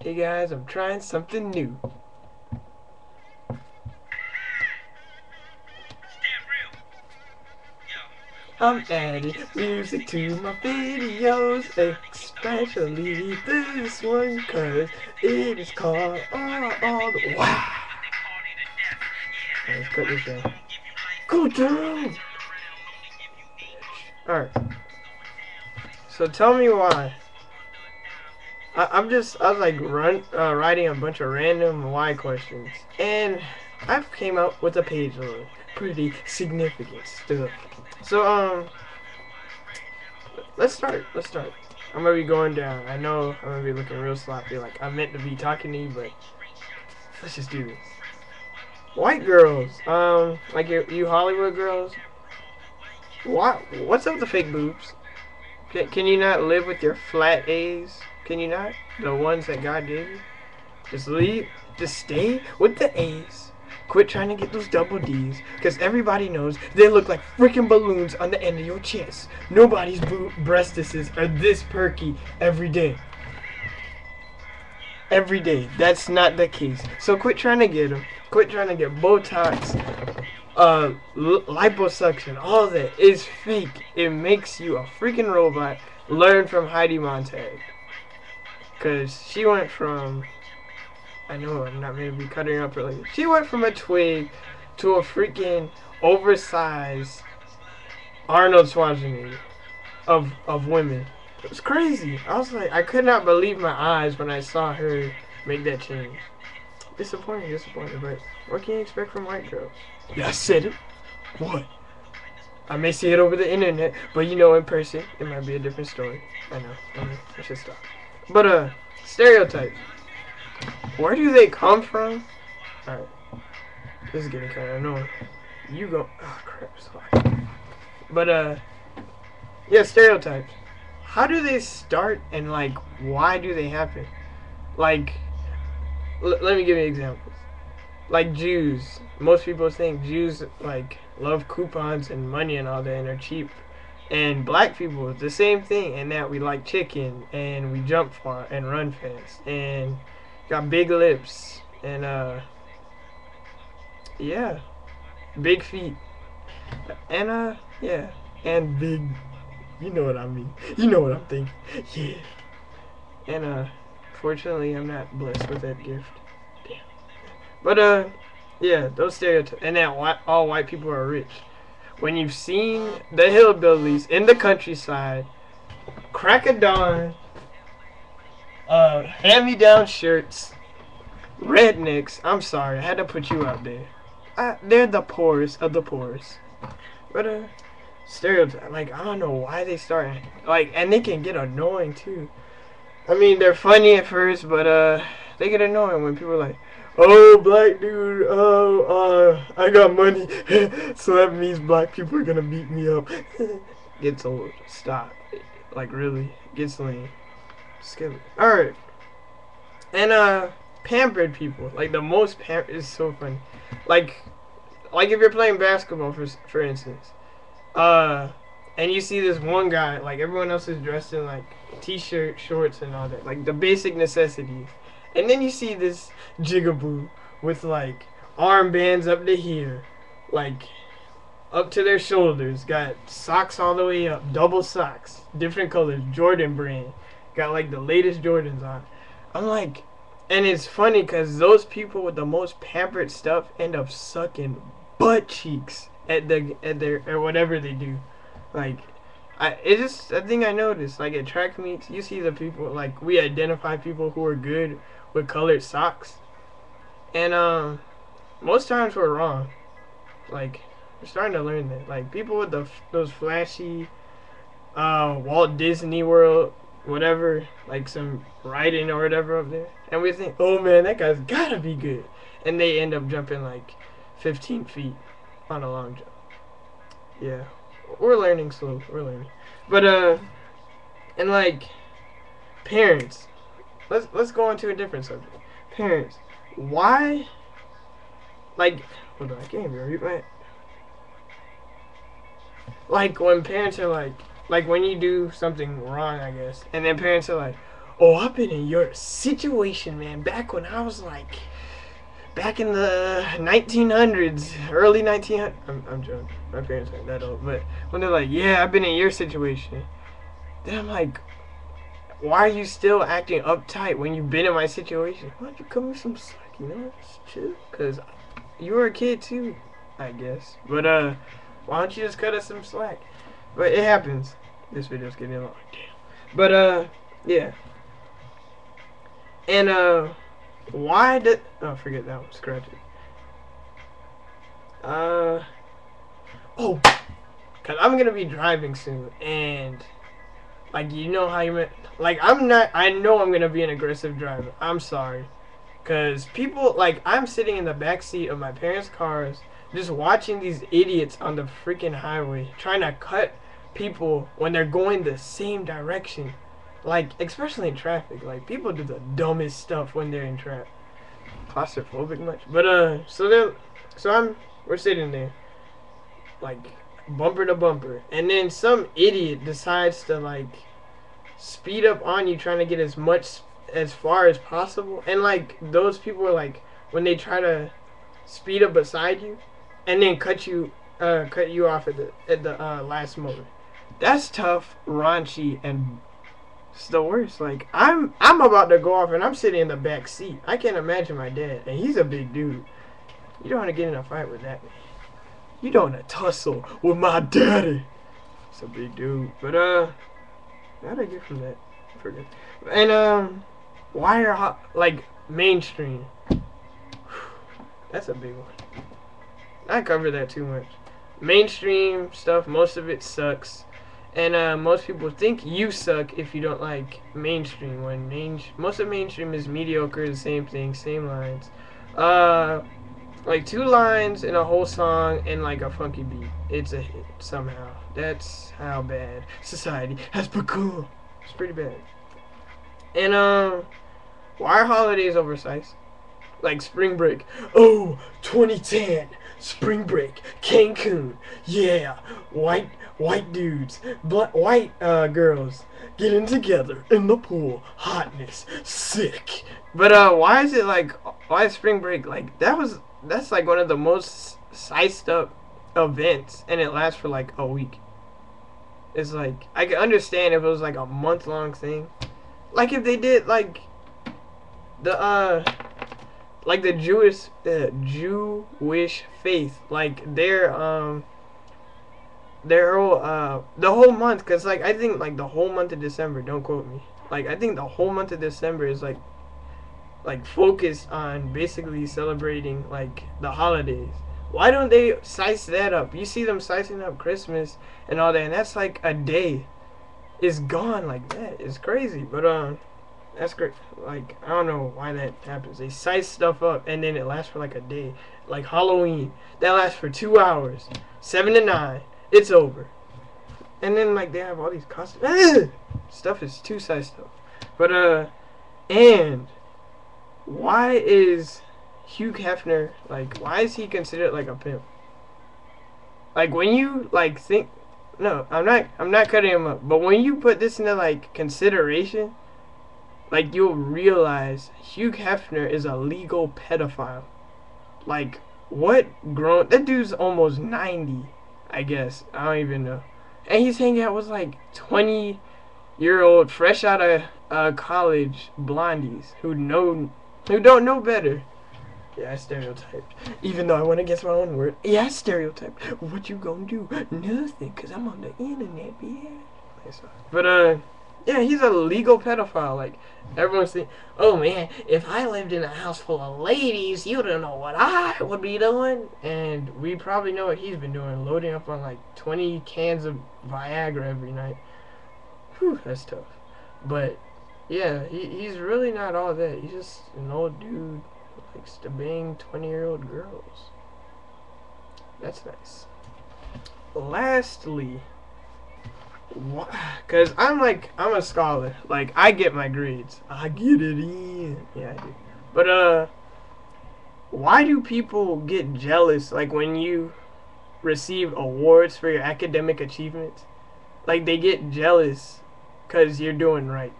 Hey guys, I'm trying something new. I'm adding music to my videos, especially this one, cause it is called all the wow. Let's cut this down. Go down! Alright, so tell me why. I was like writing a bunch of random why questions, and I've came up with a page of pretty significant stuff. So let's start. I'm gonna be going down. I know I'm gonna be looking real sloppy, like I meant to be talking to you, but let's just do this. White girls, like you Hollywood girls. What's up with the fake boobs? Can you not live with your flat A's? Can you not? The ones that God gave you? Just leave. Just stay with the A's. Quit trying to get those double D's, because everybody knows they look like freaking balloons on the end of your chest. Nobody's breastises are this perky every day. Every day. That's not the case. So quit trying to get them. Quit trying to get Botox, liposuction. All that is fake. It makes you a freaking robot. Learn from Heidi Montag. Because she went from, I know I'm not going to be cutting her up earlier. She went from a twig to a freaking oversized Arnold Schwarzenegger of women. It was crazy. I was like, I could not believe my eyes when I saw her make that change. Disappointing, but what can you expect from white girls? Yeah, I said it. What? I may see it over the internet, but you know, in person, it might be a different story. I know. I should stop. But, stereotypes. Where do they come from? Alright. This is getting kind of annoying. You go. Oh, crap. Sorry. But, yeah, stereotypes. How do they start and, like, why do they happen? Like, let me give you examples. Like Jews. Most people think Jews, like, love coupons and money and all that and are cheap. And black people, the same thing, in that we like chicken and we jump far and run fast and got big lips and, yeah, big feet. And, yeah, and big, you know what I mean. You know what I'm thinking. Yeah. And, fortunately, I'm not blessed with that gift. Damn. But, yeah, those stereotypes. And that all white people are rich. When you've seen the hillbillies in the countryside, crack of dawn, hand-me-down shirts, rednecks. I'm sorry, I had to put you out there. They're the poorest of the poorest. But, stereotype. Like, I don't know why they start. Like, and they can get annoying, too. I mean, they're funny at first, but, they get annoying when people are like, oh, black dude, I got money, so that means black people are gonna beat me up. Gets old. Stop. Like, really. Gets lame. Skip it. Alright. And, pampered people. Like, the most pampered is so funny. Like if you're playing basketball, for instance, and you see this one guy, like, everyone else is dressed in, like, t-shirt, shorts, and all that. Like, the basic necessities. And then you see this jigaboo with, like, armbands up to here, like, up to their shoulders, got socks all the way up, double socks, different colors, Jordan brand, got, like, the latest Jordans on. I'm like, and it's funny because those people with the most pampered stuff end up sucking butt cheeks at their or whatever they do. Like, it's just a thing I noticed. Like, at track meets, you see the people, like, we identify people who are good with colored socks, and most times we're wrong. Like, we're starting to learn that. Like, people with those flashy Walt Disney World, whatever, like some writing or whatever up there, and we think, oh man, that guy's gotta be good, and they end up jumping like 15 feet on a long jump. Yeah, we're learning slowly. We're learning, but and like parents. Let's go into a different subject. Parents, why? Like, hold on, I can't even read my. Like when parents are like when you do something wrong, I guess, and then parents are like, Oh, I've been in your situation, man. Back when I was like, back in the 1900s, early 1900s. I'm joking. My parents aren't that old, but when they're like, yeah, I've been in your situation, then I'm like, why are you still acting uptight when you've been in my situation? Why don't you cut me some slack? You know, just chill, cause you were a kid too, I guess. But why don't you just cut us some slack? But it happens. This video's getting long. Damn. But yeah. And why did forget that one? Scratch it. Oh, cause I'm gonna be driving soon, and like you know how you meant. Like I'm not. I know I'm gonna be an aggressive driver. I'm sorry. Cause people like I'm sitting in the back seat of my parents' cars, just watching these idiots on the freaking highway trying to cut people when they're going the same direction. Like especially in traffic, like people do the dumbest stuff when they're in traffic. Claustrophobic much, but we're sitting there like bumper to bumper, and then some idiot decides to like speed up on you trying to get as far as possible, and like those people are like when they try to speed up beside you and then cut you off at the last moment. That's tough, raunchy, and it's the worst. Like I'm about to go off and I'm sitting in the back seat. I can't imagine my dad, and he's a big dude. You don't want to get in a fight with that man. You don't want to tussle with my daddy. It's a big dude. But how'd I get from that? I forget. And why are like mainstream? That's a big one. I cover that too much. Mainstream stuff, most of it sucks. And most people think you suck if you don't like mainstream. When most of mainstream is mediocre, the same thing, same lines. Like 2 lines in a whole song and like a funky beat. It's a hit somehow. That's how bad society has become. It's pretty bad. And why are holidays oversized? Like spring break. Oh, 2010. Spring break. Cancun. Yeah. White dudes. White girls getting together in the pool. Hotness. Sick. But why is it like why is spring break like that's like one of the most sized up events and it lasts for like a week. It's like I can understand if it was like a month-long thing. Like if they did like the Jewish faith, like their whole the whole month, cause like I think like the whole month of December, don't quote me, like I think the whole month of December is like focused on basically celebrating like the holidays. Why don't they size that up? You see them sizing up Christmas and all that, and that's like a day is gone like that. It's crazy, but that's great. Like I don't know why that happens. They size stuff up and then it lasts for like a day. Like Halloween, that lasts for 2 hours, 7 to 9. It's over, and then like they have all these costumes. Stuff is too sized up. But and why is Hugh Hefner like? Why is he considered like a pimp? Like when you like think, no, I'm not cutting him up. But when you put this into like consideration, like you'll realize Hugh Hefner is a legal pedophile. Like what grown? That dude's almost 90, I guess. I don't even know. And he's hanging out with like 20-year-old, fresh out of college blondies who don't know better. Yeah, I stereotyped. Even though I went against my own word. Yeah, I stereotyped. What you gonna do? Nothing, cause I'm on the internet, yeah. But yeah, he's a legal pedophile. Like everyone's thinking, oh man, if I lived in a house full of ladies, you don't know what I would be doing. And we probably know what he's been doing, loading up on like 20 cans of Viagra every night. Whew, that's tough. But yeah, he's really not all that. He's just an old dude who likes to bang 20-year-old girls. That's nice. Lastly, because I'm a scholar. Like I get my grades. I get it in. Yeah, I do. But why do people get jealous like when you receive awards for your academic achievements? Like they get jealous because you're doing right.